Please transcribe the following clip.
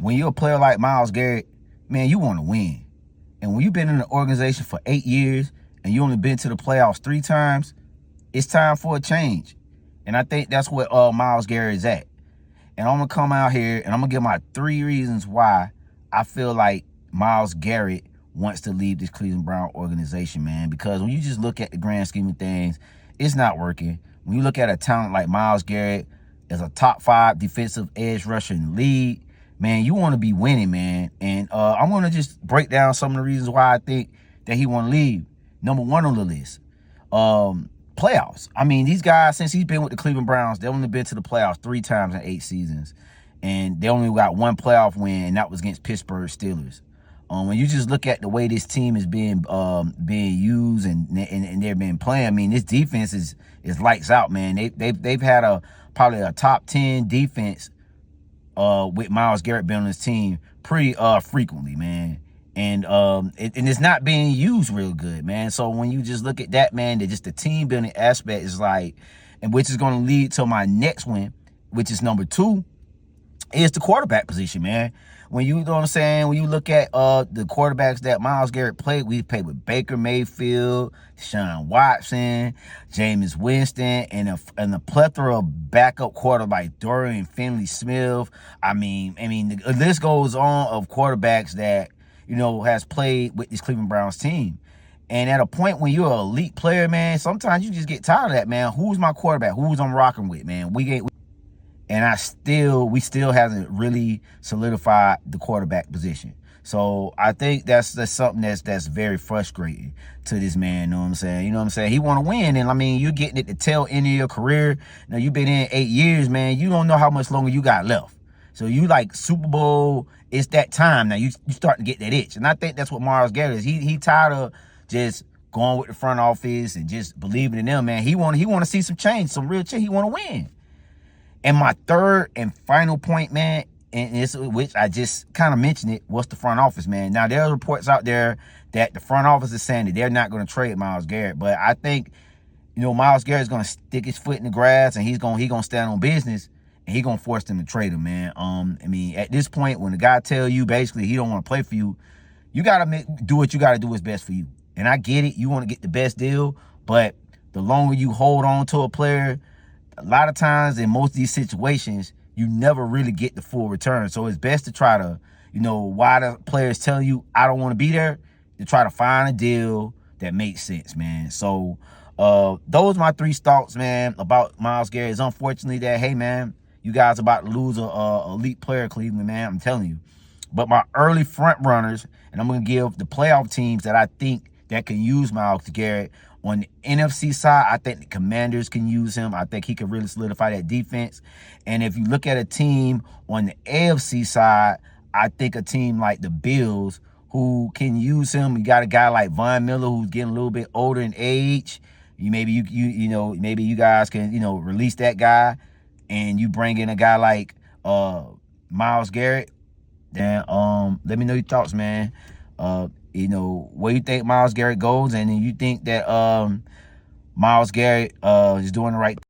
when you're a player like Myles Garrett, man, you want to win. And when you've been in the organization for 8 years and you only been to the playoffs 3 times, it's time for a change. And I think that's what Myles Garrett is at. And I'm going to come out here and I'm going to give my 3 reasons why I feel like Myles Garrett wants to leave this Cleveland Brown organization, man. Because when you just look at the grand scheme of things, it's not working. When you look at a talent like Myles Garrett as a top 5 defensive edge rusher in the league, man, you want to be winning, man. And I'm going to just break down some of the reasons why I think that he want to leave. Number 1 on the list, playoffs. I mean, these guys, since he's been with the Cleveland Browns, they've only been to the playoffs 3 times in 8 seasons. And they only got 1 playoff win, and that was against Pittsburgh Steelers. When you just look at the way this team is being used and they're being playing, I mean, this defense is lights out, man. They've had probably a top 10 defense with Myles Garrett being on this team pretty frequently, man. And it's not being used real good, man. So when you just look at that, man, just the team building aspect is like, and which is going to lead to my next one, which is number 2, is the quarterback position, man. When you know what I'm saying, when you look at the quarterbacks that Myles Garrett played, we played with Baker Mayfield, Deshaun Watson, Jameis Winston, and a plethora of backup quarterbacks, Dorian Finley-Smith. I mean, the list goes on of quarterbacks that, you know, has played with this Cleveland Browns team. And at a point when you're an elite player, man, sometimes you just get tired of that, man. Who's my quarterback? Who's I'm rocking with, man? And we still hasn't really solidified the quarterback position. So I think that's something that's very frustrating to this man. You know what I'm saying? You know what I'm saying? He want to win, and I mean, you're getting at the tail end of your career. Now you've been in 8 years, man. You don't know how much longer you got left. So you like Super Bowl. It's that time now. You starting to get that itch, and I think that's what Myles Garrett is. He tired of just going with the front office and just believing in them, man. He want to see some change, some real change. He want to win. And my 3rd and final point, man, and it's, which I just kind of mentioned it, was the front office, man. Now, there are reports out there that the front office is saying that they're not going to trade Myles Garrett. But I think, you know, Myles Garrett's going to stick his foot in the grass, and he's going to stand on business, and he's going to force them to trade him, man. I mean, at this point, when the guy tell you basically he don't want to play for you, you got to do what you got to do what's best for you. And I get it. You want to get the best deal, but the longer you hold on to a player, a lot of times in most of these situations, you never really get the full return. So it's best to try to, you know, why the players telling you, I don't want to be there, to try to find a deal that makes sense, man. So those are my 3 thoughts, man, about Myles Garrett. It's unfortunately that, hey, man, you guys are about to lose a elite player, Cleveland, man. I'm telling you. But my early front runners, and I'm going to give the playoff teams that I think that can use Myles Garrett. On the NFC side, I think the Commanders can use him. I think he can really solidify that defense. And if you look at a team on the AFC side, I think a team like the Bills who can use him. You got a guy like Von Miller who's getting a little bit older in age. Maybe you guys can, you know, release that guy, and you bring in a guy like Myles Garrett. Then let me know your thoughts, man. You know, where you think Myles Garrett goes, and then you think that Myles Garrett is doing the right thing.